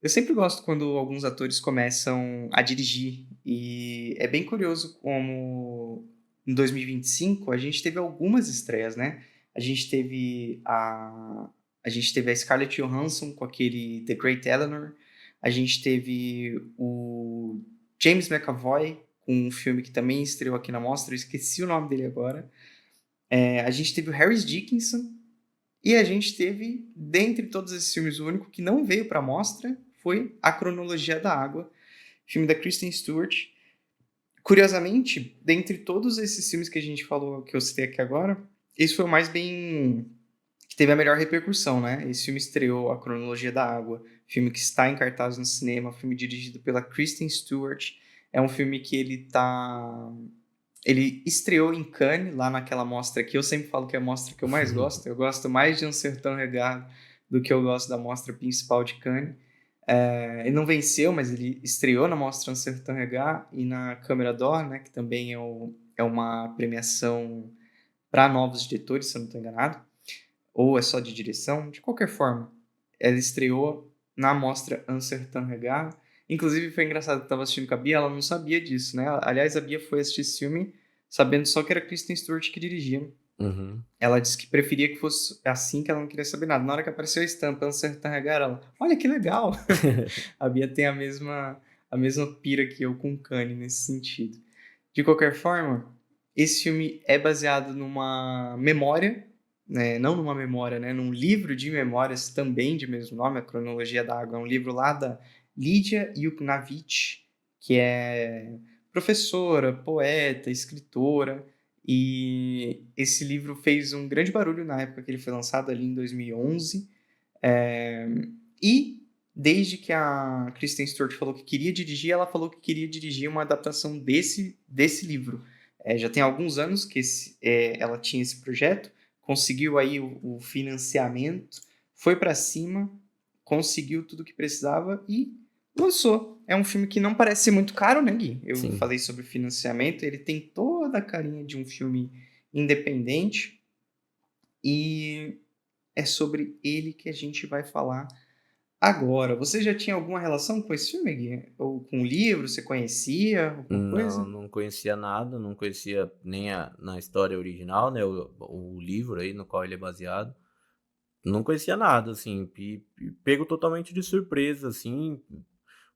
Eu sempre gosto quando alguns atores começam a dirigir, e é bem curioso como em 2025 a gente teve algumas estreias, né. A gente teve a Scarlett Johansson com aquele The Great Eleanor, a gente teve o James McAvoy com um filme que também estreou aqui na mostra, eu esqueci o nome dele agora. A gente teve o Harris Dickinson e a gente teve, dentre todos esses filmes, o único que não veio para a mostra foi A Cronologia da Água, filme da Kristen Stewart. Curiosamente, dentre todos esses filmes que a gente falou, que eu citei aqui agora, esse foi o mais bem... que teve a melhor repercussão, né? Esse filme estreou A Cronologia da Água, filme que está em cartaz no cinema, filme dirigido pela Kristen Stewart. É um filme que ele estreou em Cannes, lá naquela mostra que eu sempre falo que é a mostra que eu mais gosto. Eu gosto mais de Um Sertão Regado do que eu gosto da mostra principal de Cannes. Ele não venceu, mas ele estreou na mostra Um Sertão Regado e na Câmara d'Or, né, que também é uma premiação para novos diretores, se eu não estou enganado. Ou é só de direção. De qualquer forma, ela estreou na mostra Un Certain Regard. Inclusive, foi engraçado que eu estava assistindo com a Bia, ela não sabia disso, né? Aliás, a Bia foi assistir esse filme sabendo só que era Kristen Stewart que dirigia. Uhum. Ela disse que preferia que fosse assim, que ela não queria saber nada. Na hora que apareceu a estampa Un Certain Regard, ela, olha que legal! A Bia tem a mesma pira que eu com Kanye nesse sentido. De qualquer forma, esse filme é baseado numa memória, né, não numa memória, né, num livro de memórias também de mesmo nome, A Cronologia da Água. É um livro lá da Lídia Yuknavitch, que é professora, poeta, escritora, e esse livro fez um grande barulho na época que ele foi lançado, ali em 2011. E desde que a Kristen Stewart falou que queria dirigir, ela falou que queria dirigir uma adaptação desse livro. Já tem alguns anos que ela tinha esse projeto, conseguiu aí o financiamento, foi para cima, conseguiu tudo o que precisava e lançou. É um filme que não parece ser muito caro, né, Gui? Eu Sim. falei sobre financiamento, ele tem toda a carinha de um filme independente e é sobre ele que a gente vai falar agora. Você já tinha alguma relação com esse filme, Gui? Ou com o livro? Você conhecia alguma Não, coisa? não conhecia nada, não conhecia nem na história original, né, o livro aí no qual ele é baseado. Não conhecia nada, assim, e pego totalmente de surpresa, assim.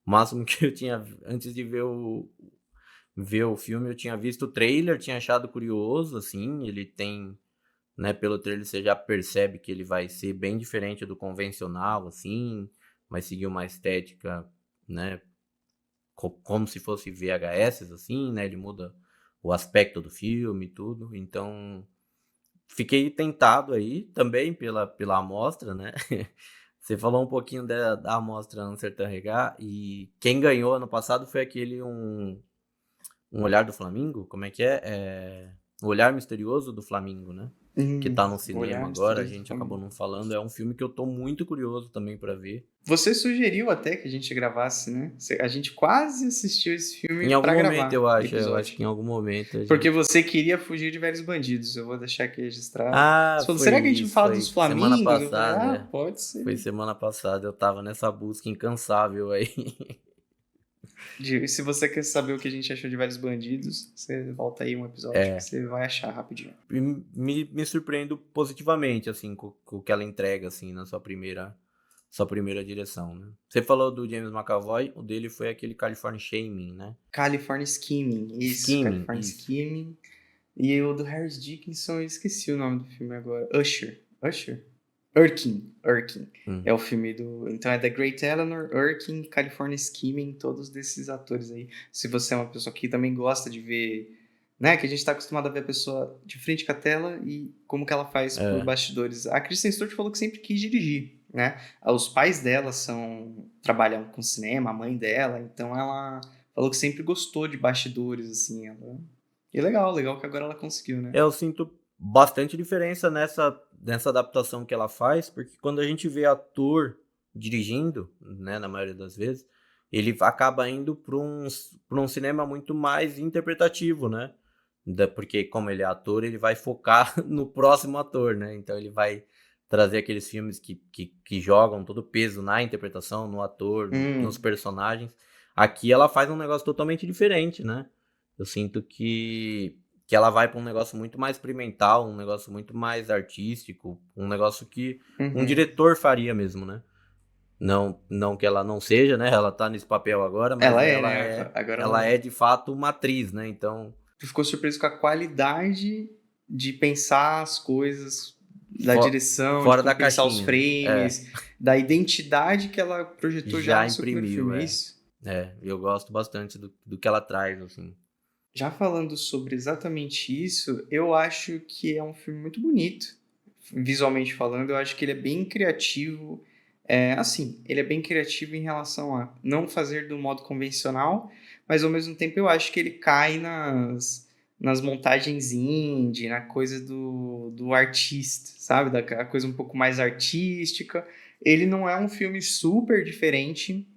O máximo que eu tinha antes de ver o filme, eu tinha visto o trailer, tinha achado curioso, assim. Ele tem, né, pelo trailer você já percebe que ele vai ser bem diferente do convencional, assim, vai seguir uma estética, né, como se fosse VHS, assim, né, ele muda o aspecto do filme e tudo. Então, fiquei tentado aí também pela amostra, né. Você falou um pouquinho da amostra Amsterdã Regá, e quem ganhou ano passado foi aquele Um Olhar do Flamingo, como é que é? O Olhar Misterioso do Flamingo, né, que tá no cinema Olhar agora, a Misterioso do gente acabou Flamengo. não falando. É um filme que eu tô muito curioso também pra ver. Você sugeriu até que a gente gravasse, né? A gente quase assistiu esse filme Em algum pra momento gravar eu acho episódio. que em algum momento a Porque gente... você queria fugir de Velhos Bandidos. Eu vou deixar aqui registrado. Você Ah, falou, foi será que a gente não isso, fala dos foi semana Flamingos? Eu falei, passada, ah, é. pode Foi ser. semana passada, eu estava nessa busca incansável aí. E se você quer saber o que a gente achou de Velhos Bandidos, você volta aí um episódio que É, você vai achar rapidinho. e me surpreendo positivamente, assim, com o que ela entrega, assim, na sua primeira direção, né. Você falou do James McAvoy, o dele foi aquele California Shaming, né. California Skimming, isso, Skimming, California isso. Skimming. E o do Harris Dickinson, eu esqueci o nome do filme agora. Usher. Usher? Erkin. Erkin. É Hum. o filme do. Então é The Great Eleanor, Erkin, California Skimming, todos desses atores aí. Se você é uma pessoa que também gosta de ver. Né, que a gente tá acostumado a ver a pessoa de frente com a tela e como que ela faz por É. bastidores. A Kristen Stewart falou que sempre quis dirigir, né? Os pais dela trabalham com cinema, a mãe dela, então ela falou que sempre gostou de bastidores, assim. E legal que agora ela conseguiu, né? Eu sinto bastante diferença nessa adaptação que ela faz, porque quando a gente vê ator dirigindo, né, na maioria das vezes, ele acaba indo para um cinema muito mais interpretativo, né? Porque como ele é ator, ele vai focar no próximo ator, né? Então ele vai trazer aqueles filmes que jogam todo o peso na interpretação, no ator, nos Hum, personagens. Aqui ela faz um negócio totalmente diferente, né? Eu sinto que ela vai para um negócio muito mais experimental, um negócio muito mais artístico, um negócio que um uhum. diretor faria mesmo, né? Não que ela não seja, né? Ela tá nesse papel agora, mas Ela é, ela né? é, Agora ela ela. é de fato uma atriz, né? Então, Tu ficou surpreso com a qualidade de pensar as coisas, da fo- direção, de fora como da pensar os caixinha, né? É, frames, da identidade que ela projetou já já no seu primeiro imprimiu, filme, é é. isso? É, eu gosto bastante do que ela traz, assim. Já falando sobre exatamente isso, eu acho que é um filme muito bonito, visualmente falando. Eu acho que ele é bem criativo. Assim, ele é bem criativo em relação a não fazer do modo convencional, mas ao mesmo tempo eu acho que ele cai nas montagens indie, na coisa do artista, sabe? Da coisa um pouco mais artística. Ele não é um filme super diferente,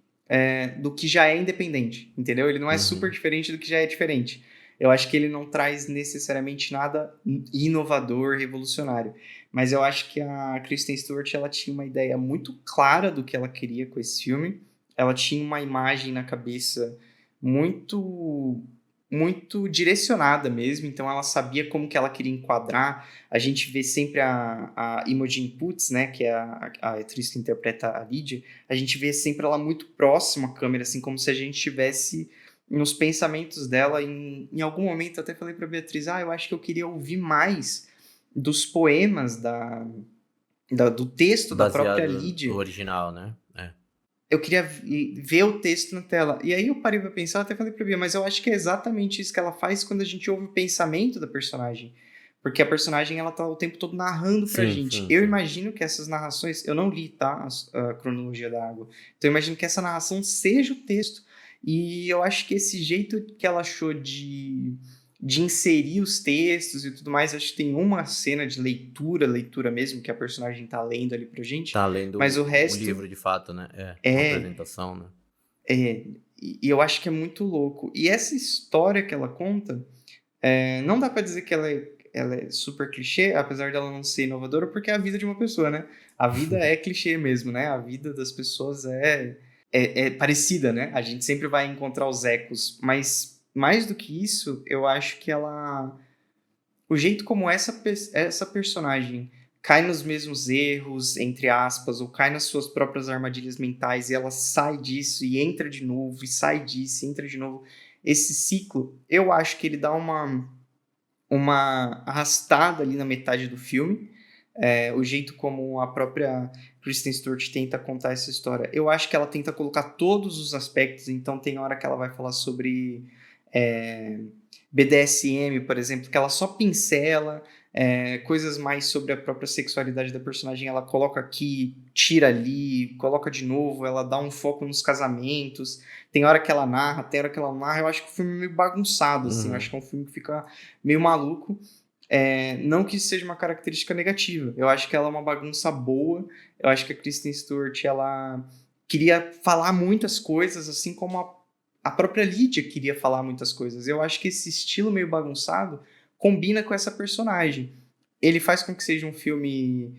do que já é independente, entendeu? Ele não é super Uhum. diferente do que já é diferente. Eu acho que ele não traz necessariamente nada inovador, revolucionário. Mas eu acho que a Kristen Stewart ela tinha uma ideia muito clara do que ela queria com esse filme. Ela tinha uma imagem na cabeça muito muito direcionada mesmo, então ela sabia como que ela queria enquadrar. A gente vê sempre a Imogen Poots, né, que é a atriz que interpreta a Lydia, a gente vê sempre ela muito próxima à câmera, assim, como se a gente estivesse nos pensamentos dela. Em algum momento eu até falei para Beatriz, eu acho que eu queria ouvir mais dos poemas do texto da própria Baseado no Lídia. original, né? É. Eu queria ver o texto na tela. E aí eu parei pra pensar, eu até falei pra Bia, mas eu acho que é exatamente isso que ela faz quando a gente ouve o pensamento da personagem. Porque a personagem, ela tá o tempo todo narrando pra Sim, gente. sim, Eu sim. imagino que essas narrações, eu não li, tá, a cronologia da água. Então eu imagino que essa narração seja o texto. E eu acho que esse jeito que ela achou de inserir os textos e tudo mais, acho que tem uma cena de leitura mesmo, que a personagem tá lendo ali pra gente. Tá Mas lendo o o resto livro de fato, né? É, uma é apresentação, né? e eu acho que é muito louco. E essa história que ela conta, não dá pra dizer que ela é super clichê, apesar dela não ser inovadora, porque é a vida de uma pessoa, né? A vida é clichê mesmo, né? A vida das pessoas é parecida, né? A gente sempre vai encontrar os ecos. Mas mais do que isso, eu acho que ela o jeito como essa personagem cai nos mesmos erros, entre aspas, ou cai nas suas próprias armadilhas mentais e ela sai disso e entra de novo, e sai disso e entra de novo. Esse ciclo, eu acho que ele dá uma arrastada ali na metade do filme. O jeito como a própria Kristen Stewart tenta contar essa história, eu acho que ela tenta colocar todos os aspectos. Então, tem hora que ela vai falar sobre é, BDSM, por exemplo, que ela só pincela, coisas mais sobre a própria sexualidade da personagem, ela coloca aqui, tira ali, coloca de novo, ela dá um foco nos casamentos. Tem hora que ela narra, tem hora que ela não narra. Eu acho que o filme é meio bagunçado, assim. Eu acho Uhum. que é um filme que fica meio maluco. Não que isso seja uma característica negativa. Eu acho que ela é uma bagunça boa. Eu acho que a Kristen Stewart, ela queria falar muitas coisas, assim como a própria Lydia queria falar muitas coisas. Eu acho que esse estilo meio bagunçado combina com essa personagem. Ele faz com que seja um filme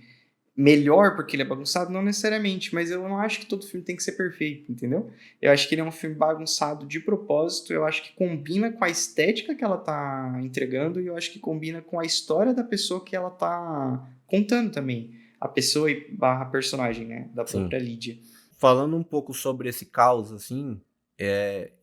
melhor porque ele é bagunçado? Não necessariamente, mas eu não acho que todo filme tem que ser perfeito, entendeu? Eu acho que ele é um filme bagunçado de propósito, eu acho que combina com a estética que ela tá entregando e eu acho que combina com a história da pessoa que ela tá contando também. A pessoa e barra personagem, né? Da Sim. própria Lídia. Falando um pouco sobre esse caos, assim,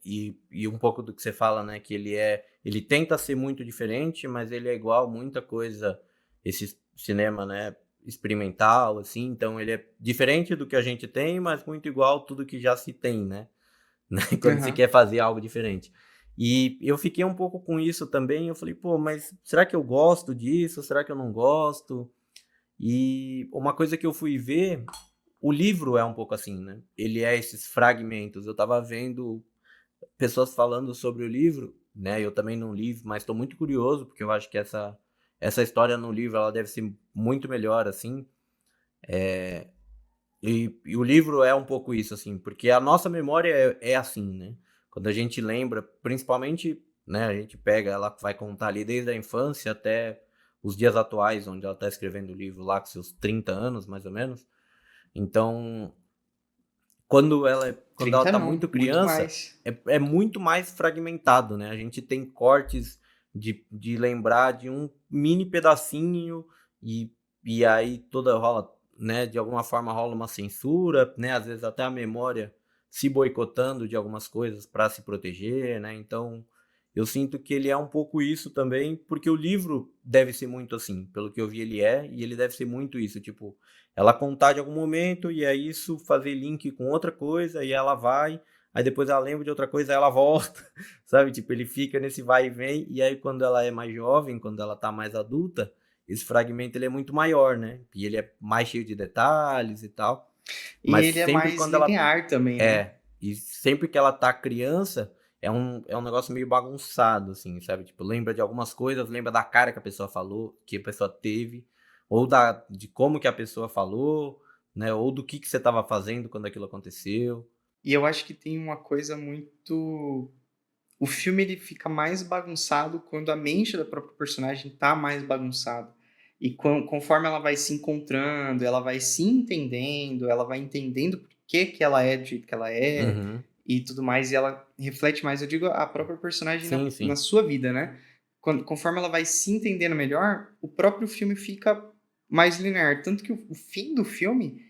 e um pouco do que você fala, né, que ele tenta ser muito diferente, mas ele é igual muita coisa, esse cinema, né, experimental, assim, então ele é diferente do que a gente tem, mas muito igual tudo que já se tem, né, né, quando se Aham. quer fazer algo diferente. E eu fiquei um pouco com isso também, eu falei: "Pô, mas será que eu gosto disso? Será que eu não gosto?". E uma coisa que eu fui ver, o livro é um pouco assim, né, ele é esses fragmentos. Eu estava vendo pessoas falando sobre o livro, né, eu também não li, mas estou muito curioso, porque eu acho que essa história no livro ela deve ser muito melhor, assim, e o livro é um pouco isso, assim, porque a nossa memória é assim, né, quando a gente lembra, principalmente, né, a gente pega, ela vai contar ali desde a infância até os dias atuais, onde ela tá escrevendo o livro lá com seus 30 anos, mais ou menos. Então, quando ela 30 tá não, muito muito criança, mais. é muito mais fragmentado, né? A gente tem cortes de lembrar de um mini pedacinho e, e aí toda rola, né? De alguma forma rola uma censura, né? Às vezes até a memória se boicotando de algumas coisas para se proteger, né? Então, eu sinto que ele é um pouco isso também, porque o livro deve ser muito assim, pelo que eu vi ele é, e ele deve ser muito isso, tipo, ela contar de algum momento e aí isso fazer link com outra coisa e ela vai, aí depois ela lembra de outra coisa, aí ela volta, sabe? Tipo, ele fica nesse vai e vem e aí quando ela é mais jovem, quando ela tá mais adulta, esse fragmento ele é muito maior, né? E ele é mais cheio de detalhes e tal. E Mas ele é sempre mais quando ela linear também, né? e sempre que ela tá criança, é um negócio meio bagunçado, assim, sabe? Tipo, lembra de algumas coisas, lembra da cara que a pessoa falou, que a pessoa teve, ou de como que a pessoa falou, né? Ou do que você estava fazendo quando aquilo aconteceu. E eu acho que tem uma coisa muito. O filme ele fica mais bagunçado quando a mente da própria personagem tá mais bagunçada. E conforme ela vai se encontrando, ela vai se entendendo, ela vai entendendo por que ela é do jeito que ela é Uhum. e tudo mais, e ela reflete mais, eu digo, a própria personagem Sim, na sim. sua vida, né? Conforme ela vai se entendendo melhor, o próprio filme fica mais linear. Tanto que o fim do filme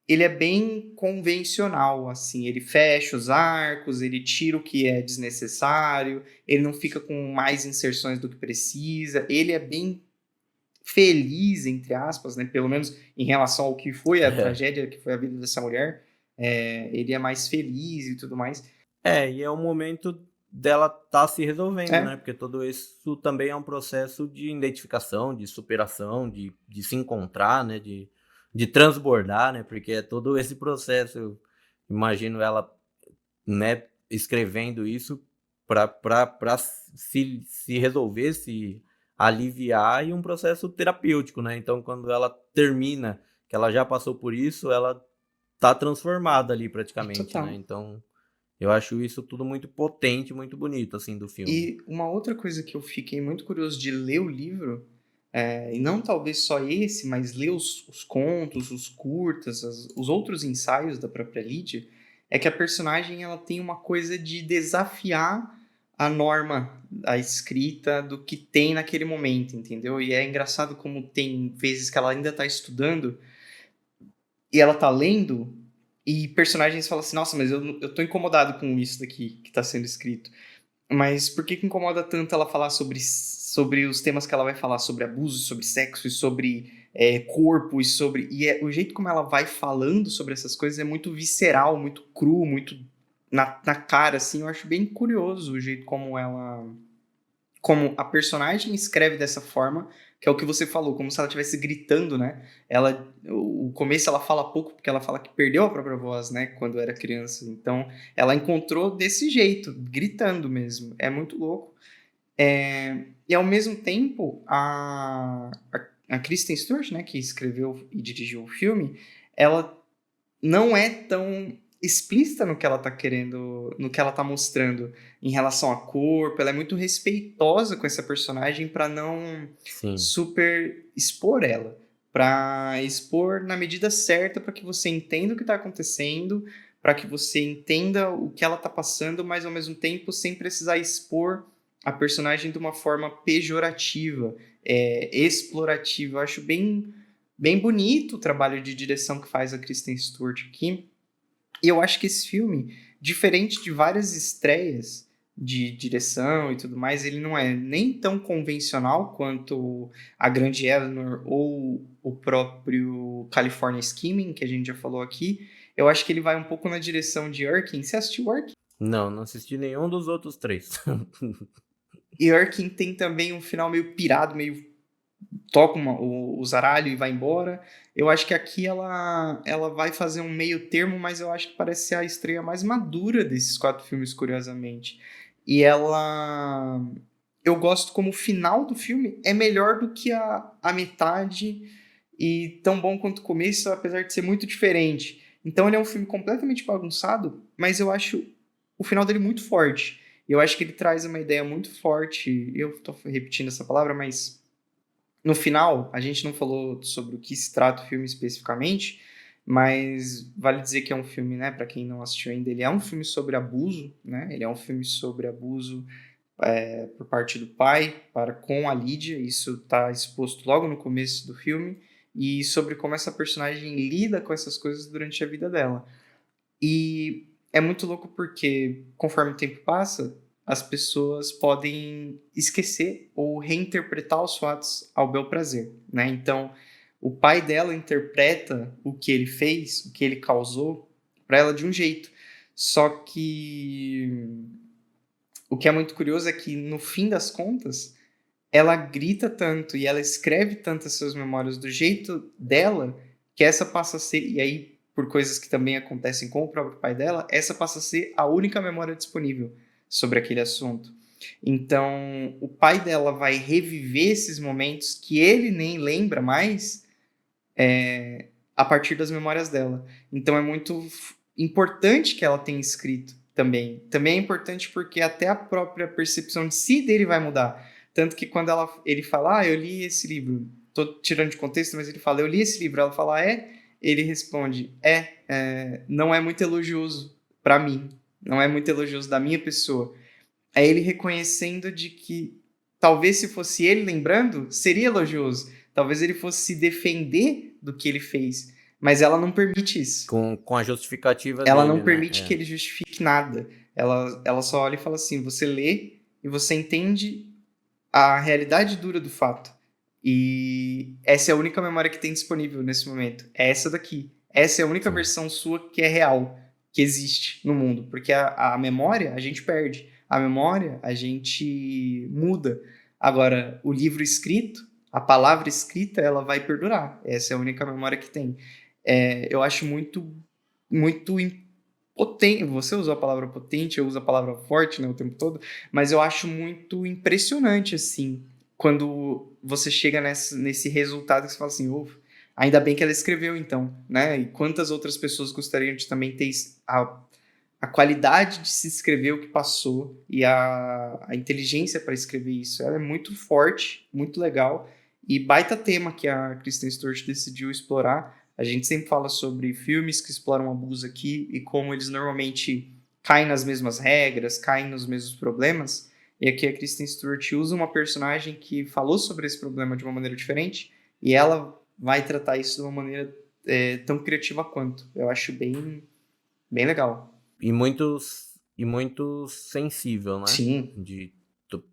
ele é bem convencional, assim, ele fecha os arcos, ele tira o que é desnecessário, ele não fica com mais inserções do que precisa, ele é bem feliz, entre aspas, né, pelo menos em relação ao que foi a tragédia, que foi a vida dessa mulher, ele é mais feliz e tudo mais. E é o momento dela tá se resolvendo, né? É, Porque tudo isso também é um processo de identificação, de superação, de se encontrar, né? De transbordar, né? Porque é todo esse processo. Eu imagino ela, né, escrevendo isso para se resolver, se aliviar e um processo terapêutico, né? Então, quando ela termina, que ela já passou por isso, ela tá transformada ali praticamente, né? total. Então, eu acho isso tudo muito potente, muito bonito, assim, do filme. E uma outra coisa que eu fiquei muito curioso de ler o livro, e não talvez só esse, mas ler os contos, os curtas, os outros ensaios da própria Lydia, é que a personagem ela tem uma coisa de desafiar a norma, a escrita do que tem naquele momento, entendeu? E é engraçado como tem vezes que ela ainda está estudando e ela tá lendo e personagens falam assim, nossa, mas eu tô incomodado com isso daqui que tá sendo escrito. Mas por que incomoda tanto ela falar sobre os temas que ela vai falar? Sobre abuso, sobre sexo, e sobre corpo, e sobre... o jeito como ela vai falando sobre essas coisas é muito visceral, muito cru, muito na cara, assim. Eu acho bem curioso o jeito como ela... Como a personagem escreve dessa forma, que é o que você falou, como se ela estivesse gritando, né? O começo ela fala pouco, porque ela fala que perdeu a própria voz, né? Quando era criança. Então, ela encontrou desse jeito, gritando mesmo. É muito louco. E ao mesmo tempo, a Kristen Stewart, né, que escreveu e dirigiu o filme, ela não é tão explícita no que ela tá querendo, no que ela tá mostrando em relação a corpo. Ela é muito respeitosa com essa personagem para não Sim. super expor ela, para expor na medida certa para que você entenda o que tá acontecendo, para que você entenda o que ela tá passando, mas ao mesmo tempo sem precisar expor a personagem de uma forma pejorativa, explorativa. Eu acho bem bonito o trabalho de direção que faz a Kristen Stewart aqui. E eu acho que esse filme, diferente de várias estreias de direção e tudo mais, ele não é nem tão convencional quanto A Grande Eleanor ou o próprio California Skimming, que a gente já falou aqui. Eu acho que ele vai um pouco na direção de Erkin. Você assistiu Erkin? Não, não assisti nenhum dos outros três. E Erkin tem também um final meio pirado, meio toca o zaralho e vai embora. Eu acho que aqui ela vai fazer um meio termo, mas eu acho que parece ser a estreia mais madura desses 4 filmes, curiosamente. E ela. Eu gosto como o final do filme é melhor do que a metade e tão bom quanto o começo, apesar de ser muito diferente. Então ele é um filme completamente bagunçado, mas eu acho o final dele muito forte. Eu acho que ele traz uma ideia muito forte. Eu tô repetindo essa palavra, mas no final, a gente não falou sobre o que se trata o filme especificamente, mas vale dizer que é um filme, né, para quem não assistiu ainda, ele é um filme sobre abuso, né? Ele é um filme sobre abuso por parte do pai para com a Lídia, isso está exposto logo no começo do filme, e sobre como essa personagem lida com essas coisas durante a vida dela. E é muito louco porque, conforme o tempo passa, as pessoas podem esquecer ou reinterpretar os fatos ao bel prazer, né? Então, o pai dela interpreta o que ele fez, o que ele causou, para ela de um jeito. Só que o que é muito curioso é que, no fim das contas, ela grita tanto e ela escreve tanto as suas memórias do jeito dela, que essa passa a ser, e aí por coisas que também acontecem com o próprio pai dela, essa passa a ser a única memória disponível sobre aquele assunto. Então, o pai dela vai reviver esses momentos que ele nem lembra mais a partir das memórias dela. Então, é muito importante que ela tenha escrito também. Também é importante porque até a própria percepção de si dele vai mudar. Tanto que quando ele fala, eu li esse livro, tô tirando de contexto, mas ele fala, eu li esse livro, ela fala, ele responde, não é muito elogioso para mim, não é muito elogioso da minha pessoa. É ele reconhecendo de que talvez se fosse ele lembrando, seria elogioso. Talvez ele fosse se defender do que ele fez, mas ela não permite isso. Com a justificativa Ela dele, não né? permite que ele justifique nada. Ela só olha e fala assim: você lê e você entende a realidade dura do fato. E essa é a única memória que tem disponível nesse momento. É essa daqui. Essa é a única Sim. versão sua que é real, que existe no mundo. Porque a memória a gente perde. A memória a gente muda. Agora, o livro escrito, a palavra escrita, ela vai perdurar. Essa é a única memória que tem. Eu acho muito potente. Você usou a palavra potente, eu uso a palavra forte, né, o tempo todo, mas eu acho muito impressionante, assim, quando você chega nesse resultado que você fala assim, ainda bem que ela escreveu, então, né? E quantas outras pessoas gostariam de também ter a qualidade de se escrever o que passou e a inteligência para escrever isso. Ela é muito forte, muito legal e baita tema que a Kristen Stewart decidiu explorar. A gente sempre fala sobre filmes que exploram abuso aqui e como eles normalmente caem nas mesmas regras, caem nos mesmos problemas. E aqui a Kristen Stewart usa uma personagem que falou sobre esse problema de uma maneira diferente e ela vai tratar isso de uma maneira tão criativa quanto. Eu acho bem, bem legal. E muito sensível, né? Sim.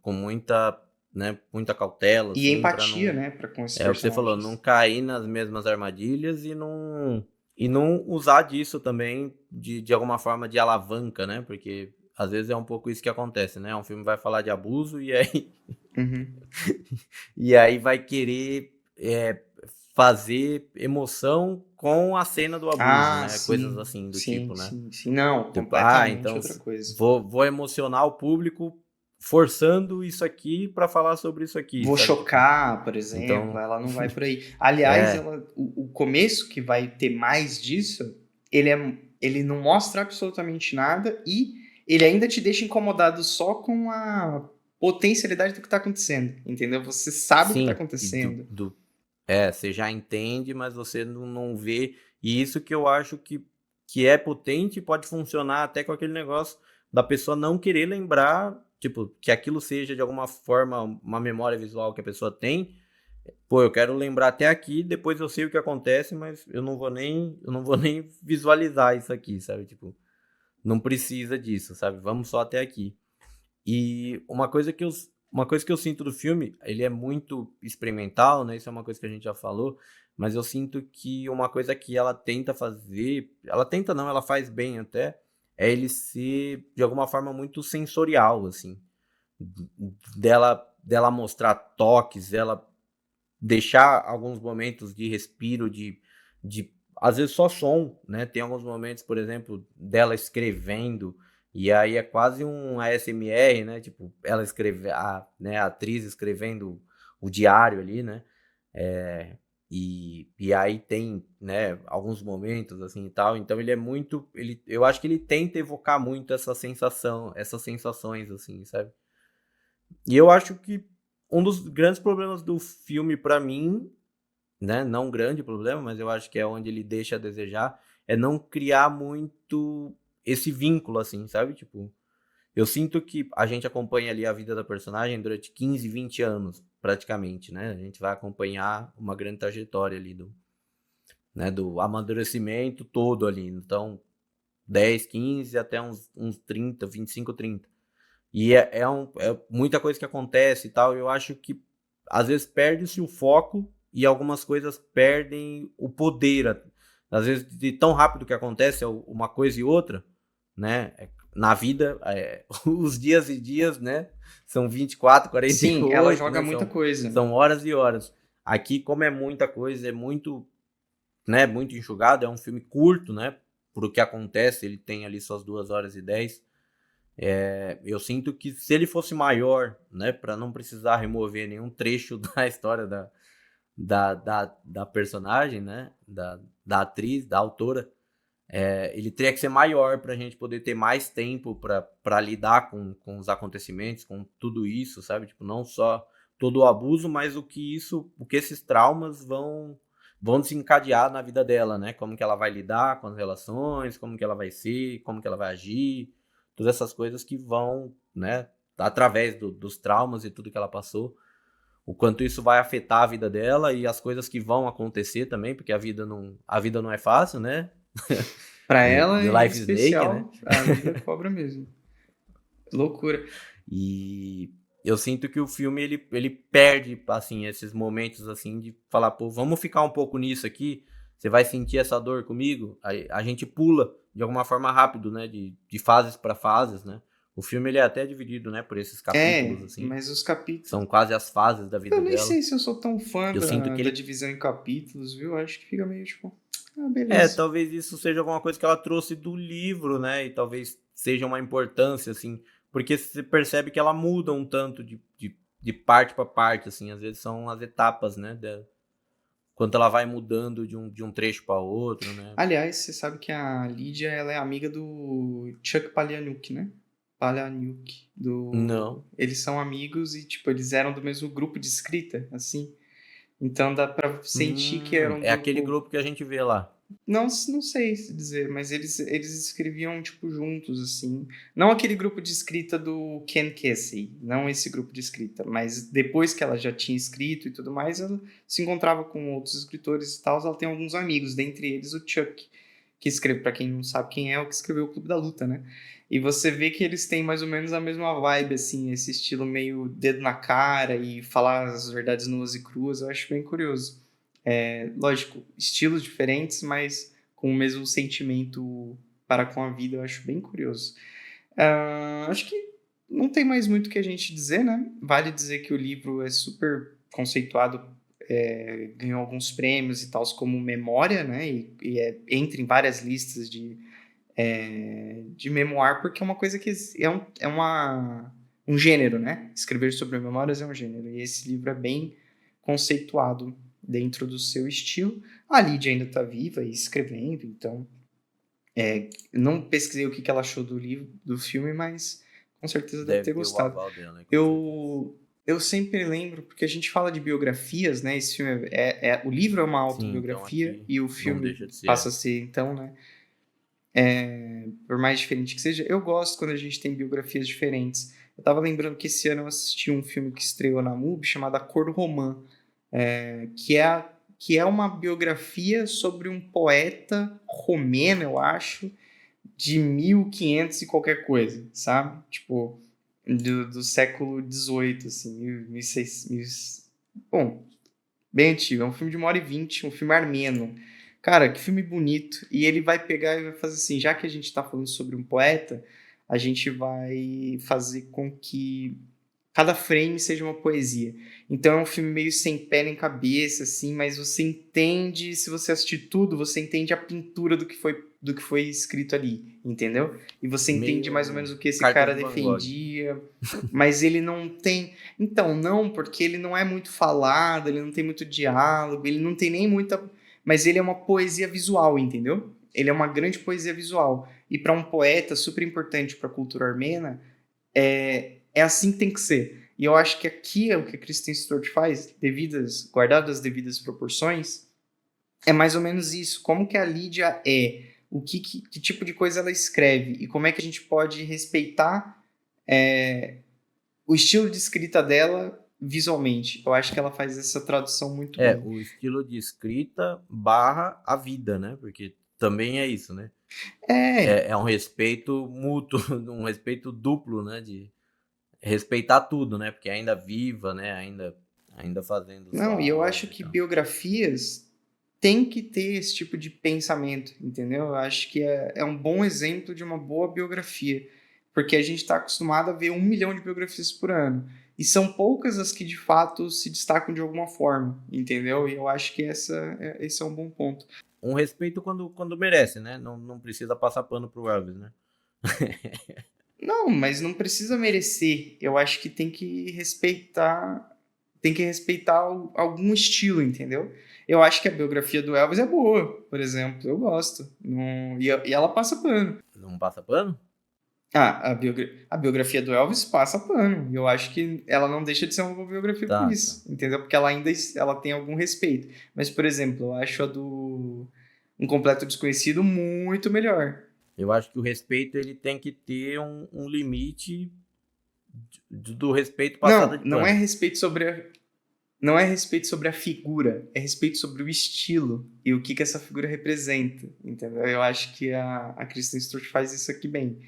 Com muita cautela, E assim, pra empatia, não... né, com esses É o que você falou, personagens. não cair nas mesmas armadilhas e não usar disso também de alguma forma de alavanca, né? Porque às vezes é um pouco isso que acontece, né? Um filme vai falar de abuso e aí, Uhum. e aí vai querer fazer emoção com a cena do abuso, né? Coisas Sim. assim do Sim, tipo, né? sim, sim. Não, Tipo, completamente então outra coisa. vou emocionar o público forçando isso aqui pra falar sobre isso aqui, Vou sabe? Tipo, chocar, por exemplo, então, ela não vai por aí. Aliás, é, o começo que vai ter mais disso, ele não mostra absolutamente nada e ele ainda te deixa incomodado só com a potencialidade do que está acontecendo, entendeu? Você sabe o que está sim, e acontecendo. você já entende, mas você não vê. E isso que eu acho que é potente e pode funcionar até com aquele negócio da pessoa não querer lembrar, tipo, que aquilo seja de alguma forma uma memória visual que a pessoa tem. Pô, eu quero lembrar até aqui, depois eu sei o que acontece, mas eu não vou nem visualizar isso aqui, sabe? Tipo, não precisa disso, sabe? Vamos só até aqui. E uma coisa que eu sinto do filme, ele é muito experimental, né? Isso é uma coisa que a gente já falou, mas eu sinto que uma coisa que ela tenta fazer, ela tenta não, ela faz bem até, é ele ser de alguma forma muito sensorial, assim, dela mostrar toques, dela deixar alguns momentos de respiro, de às vezes só som, né? Tem alguns momentos, por exemplo, dela escrevendo, e aí é quase um ASMR, né? Tipo, ela escreve, a atriz escrevendo o diário ali, né? E aí tem, né, alguns momentos assim e tal. Então eu acho que ele tenta evocar muito essa sensação, essas sensações assim, sabe? E eu acho que um dos grandes problemas do filme pra mim, né, não um grande problema, mas eu acho que é onde ele deixa a desejar, é não criar muito esse vínculo, assim, sabe, tipo, eu sinto que a gente acompanha ali a vida da personagem durante 15, 20 anos, praticamente, né, a gente vai acompanhar uma grande trajetória ali do amadurecimento todo ali, então 10, 15 até uns 30, 25, 30. E é muita coisa que acontece e tal. Eu acho que às vezes perde-se o foco e algumas coisas perdem o poder. Às vezes, de tão rápido que acontece uma coisa e outra, né? Na vida, os dias e dias, né? São 24, Sim, ela 48, joga né? muita coisa. São horas e horas. Aqui, como é muita coisa, é muito, né, muito enxugado, é um filme curto, né? Pro que acontece, ele tem ali suas 2 horas e 10. Eu sinto que se ele fosse maior, né, para não precisar remover nenhum trecho da história da personagem, né, da atriz, da autora, ele teria que ser maior para a gente poder ter mais tempo para lidar com os acontecimentos, com tudo isso, sabe? Tipo, não só todo o abuso, mas o que esses traumas vão desencadear na vida dela, né? Como que ela vai lidar com as relações, como que ela vai ser, como que ela vai agir, todas essas coisas que vão, né, através dos traumas e tudo que ela passou, o quanto isso vai afetar a vida dela e as coisas que vão acontecer também, porque a vida não é fácil, né? Pra ela, The em Life Snake, né? especial, a vida cobra mesmo. Loucura. E eu sinto que o filme ele perde assim esses momentos assim de falar, pô, vamos ficar um pouco nisso aqui. Você vai sentir essa dor comigo? A gente pula de alguma forma rápido, né? De fases para fases, né? O filme ele é até dividido, né, por esses capítulos assim. Mas os capítulos. São quase as fases da vida Eu nem dela. sei se eu sou tão fã Eu sinto que da ele divisão em capítulos, viu? Acho que fica meio tipo. Ah, beleza. talvez isso seja alguma coisa que ela trouxe do livro, né? E talvez seja uma importância, assim, porque você percebe que ela muda um tanto de parte para parte, assim, às vezes são as etapas, né? Quanto ela vai mudando de um trecho para outro, né? Aliás, você sabe que a Lídia ela é amiga do Chuck Palahniuk, né? Palahniuk. Não. Eles são amigos e, tipo, eles eram do mesmo grupo de escrita, assim. Então dá pra sentir que era um É aquele grupo. grupo que a gente vê lá. Não sei se dizer, mas eles escreviam, tipo, juntos, assim. Não aquele grupo de escrita do Ken Kesey, não esse grupo de escrita, mas depois que ela já tinha escrito e tudo mais, ela se encontrava com outros escritores e tal, ela tem alguns amigos, dentre eles o Chuck, que escreve, pra quem não sabe quem é, o que escreveu o Clube da Luta, né? E você vê que eles têm mais ou menos a mesma vibe, assim, esse estilo meio dedo na cara e falar as verdades nuas e cruas, eu acho bem curioso. Lógico, estilos diferentes, mas com o mesmo sentimento para com a vida, eu acho bem curioso. Acho que não tem mais muito o que a gente dizer, né? Vale dizer que o livro é super conceituado, ganhou alguns prêmios e tal, como memória, né? E entra em várias listas de memoir, porque é uma coisa que um gênero, né? Escrever sobre memórias é um gênero, e esse livro é bem conceituado dentro do seu estilo. A Lídia ainda está viva e escrevendo, então não pesquisei o que ela achou do livro, do filme, mas com certeza deve Deve ter ter o gostado. aval dela, né? Com certeza. Eu sempre lembro, porque a gente fala de biografias, né? Esse filme o livro é uma Sim, então autobiografia aqui e o não filme deixa de passa a ser. ser, então, né? Por mais diferente que seja, eu gosto quando a gente tem biografias diferentes. Eu tava lembrando que esse ano eu assisti um filme que estreou na MUBI chamado A Cor do Romã, que é uma biografia sobre um poeta romeno, eu acho, de 1500 e qualquer coisa, sabe? Tipo, do século XVIII, assim, 1600, bom, bem antigo. É um filme de 1h20, um filme armeno. Cara, que filme bonito. E ele vai pegar e vai fazer assim, já que a gente tá falando sobre um poeta, a gente vai fazer com que cada frame seja uma poesia. Então é um filme meio sem pé nem cabeça, assim, mas você entende, se você assistir tudo, você entende a pintura do que foi escrito ali, entendeu? E você entende mais ou menos Meio o que esse carta cara de Van Gogh. defendia, mas ele não tem. Então, não, porque ele não é muito falado, ele não tem muito diálogo, ele não tem nem muita. Mas ele é uma poesia visual, entendeu? Ele é uma grande poesia visual. E para um poeta super importante para a cultura armena, é assim que tem que ser. E eu acho que aqui é o que a Kristen Stewart faz, guardadas as devidas proporções, é mais ou menos isso. Como que a Lídia é, que tipo de coisa ela escreve e como é que a gente pode respeitar o estilo de escrita dela visualmente. Eu acho que ela faz essa tradução muito bem. O estilo de escrita barra a vida, né? Porque também é isso, né? É, É um respeito mútuo, um respeito duplo, né? De respeitar tudo, né? Porque ainda viva, né? Ainda fazendo não, sua e eu acho obra e que tal. biografias têm que ter esse tipo de pensamento, entendeu? Eu acho que é um bom exemplo de uma boa biografia, porque a gente está acostumado a ver 1 milhão de biografias por ano, e são poucas as que de fato se destacam de alguma forma, entendeu? E eu acho que esse é um bom ponto. Um respeito quando merece, né? Não precisa passar pano pro Elvis, né? Não, mas não precisa merecer. Eu acho que tem que respeitar algum estilo, entendeu? Eu acho que a biografia do Elvis é boa, por exemplo. Eu gosto. E ela passa pano. Não passa pano? Ah, a biografia do Elvis passa pano. E eu acho que ela não deixa de ser uma boa biografia por Tá, tá. isso, entendeu? Porque ela tem algum respeito. Mas, por exemplo, eu acho a do Um Completo Desconhecido muito melhor. Eu acho que o respeito ele tem que ter um limite do respeito passada Não, de pano. não é respeito sobre a figura, é respeito sobre o estilo e o que essa figura representa, entendeu? Eu acho que a Kristen Stewart faz isso aqui bem.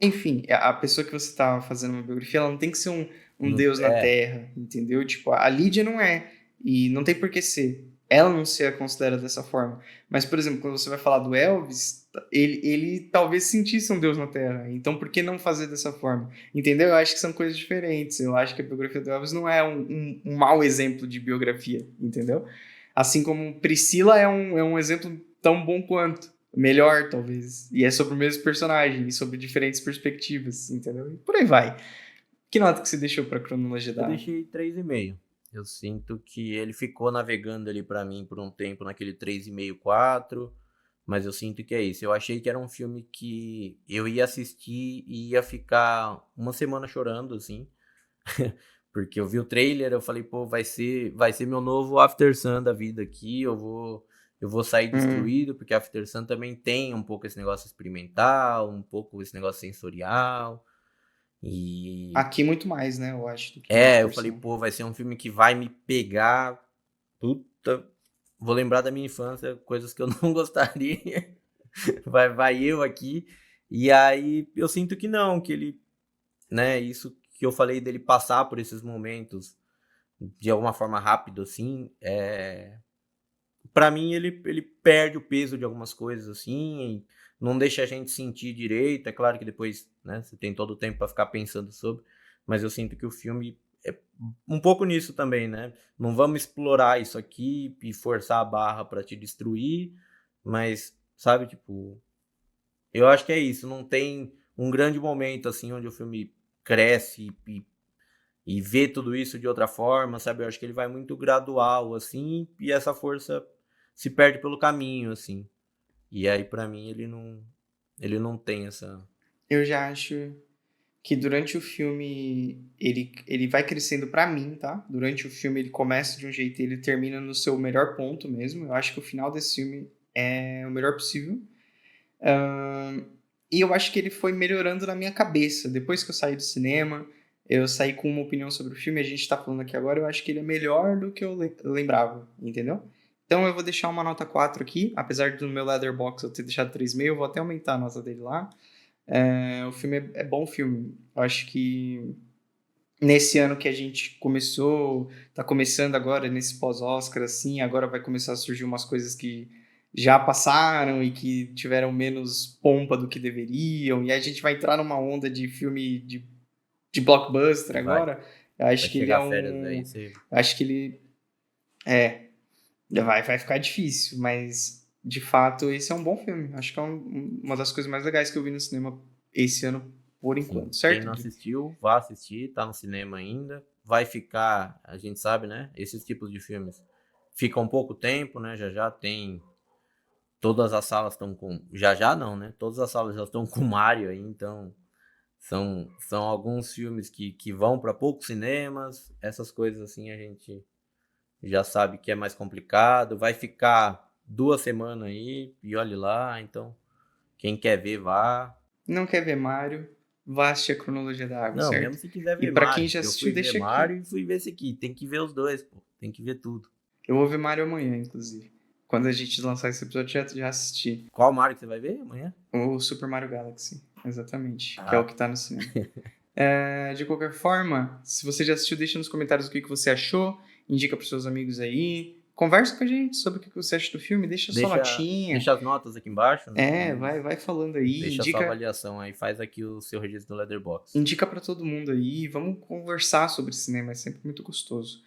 Enfim, a pessoa que você está fazendo uma biografia, ela não tem que ser um Não- deus na É, Terra, entendeu? Tipo, a Lídia não é, e não tem por que ser. Ela não se considera dessa forma. Mas, por exemplo, quando você vai falar do Elvis, ele talvez sentisse um deus na Terra. Então, por que não fazer dessa forma? Entendeu? Eu acho que são coisas diferentes. Eu acho que a biografia do Elvis não é um mau exemplo de biografia, entendeu? Assim como Priscila é um exemplo tão bom quanto. Melhor, talvez. E é sobre o mesmo personagem, e sobre diferentes perspectivas, entendeu? E por aí vai. Que nota que você deixou pra cronologia eu da. deixei 3,5. Eu sinto que ele ficou navegando ali pra mim por um tempo naquele 3,5, 4. Mas eu sinto que é isso. Eu achei que era um filme que eu ia assistir e ia ficar uma semana chorando, assim. Porque eu vi o trailer, eu falei, pô, vai ser meu novo After Sun da vida aqui. Eu vou sair Hum, destruído, porque After Sun também tem um pouco esse negócio experimental, um pouco esse negócio sensorial. E aqui muito mais, né? Eu acho, do que em eu falei, Aftersun. pô, vai ser um filme que vai me pegar. Puta, vou lembrar da minha infância, coisas que eu não gostaria. Vai eu aqui. E aí eu sinto que não, que ele, né, isso que eu falei dele passar por esses momentos de alguma forma rápido, assim, para mim ele perde o peso de algumas coisas, assim, não deixa a gente sentir direito. É claro que depois, né, você tem todo o tempo para ficar pensando sobre, mas eu sinto que o filme é um pouco nisso também, né? Não vamos explorar isso aqui e forçar a barra para te destruir, mas, sabe, tipo, eu acho que é isso. Não tem um grande momento, assim, onde o filme cresce e vê tudo isso de outra forma, sabe? Eu acho que ele vai muito gradual, assim, e essa força se perde pelo caminho, assim. E aí, pra mim, ele não tem essa. Eu já acho que durante o filme ele vai crescendo pra mim, tá? Durante o filme ele começa de um jeito e ele termina no seu melhor ponto mesmo. Eu acho que o final desse filme é o melhor possível. E eu acho que ele foi melhorando na minha cabeça. Depois que eu saí do cinema, eu saí com uma opinião sobre o filme, a gente tá falando aqui agora, eu acho que ele é melhor do que eu lembrava, entendeu? Então eu vou deixar uma nota 4 aqui, apesar do meu Letterboxd eu ter deixado 3,5, eu vou até aumentar a nota dele lá. O filme é bom filme. Eu acho que nesse ano que a gente tá começando agora, nesse pós-Oscar, assim, agora vai começar a surgir umas coisas que já passaram e que tiveram menos pompa do que deveriam, e a gente vai entrar numa onda de filme de blockbuster Vai, agora. Eu acho vai que ele é chegar férias aí, um. você. Eu acho que ele. É, vai ficar difícil, mas de fato esse é um bom filme. Acho que é uma das coisas mais legais que eu vi no cinema esse ano, por Sim. enquanto, Quem certo, não Gui? assistiu, vá assistir, tá no cinema ainda. Vai ficar, a gente sabe, né? Esses tipos de filmes ficam pouco tempo, né? Já já tem. Todas as salas estão com. Já já não, né? Todas as salas já estão com Mario aí, então São alguns filmes que vão para poucos cinemas, essas coisas assim a gente já sabe que é mais complicado, vai ficar 2 semanas aí e olhe lá, então quem quer ver vá. Não quer ver Mario? Vá assistir a cronologia da água, Não, certo? mesmo se quiser E ver pra quem Mario, já eu assistiu, fui ver deixa aqui. Mario e fui ver esse aqui, tem que ver os dois, pô, tem que ver tudo. Eu vou ver Mario amanhã, inclusive. Quando a gente lançar esse episódio, já assisti. Qual Mario que você vai ver amanhã? O Super Mario Galaxy, exatamente. Que é o Ah, que tá no cinema. De qualquer forma, se você já assistiu, deixa nos comentários o que você achou. Indica pros seus amigos aí. Conversa com a gente sobre o que você acha do filme. Deixa sua notinha. deixa as notas aqui embaixo, né? E Vai falando aí. deixa a sua avaliação aí, faz aqui o seu registro do Letterboxd. Indica pra todo mundo aí. Vamos conversar sobre cinema. É sempre muito gostoso.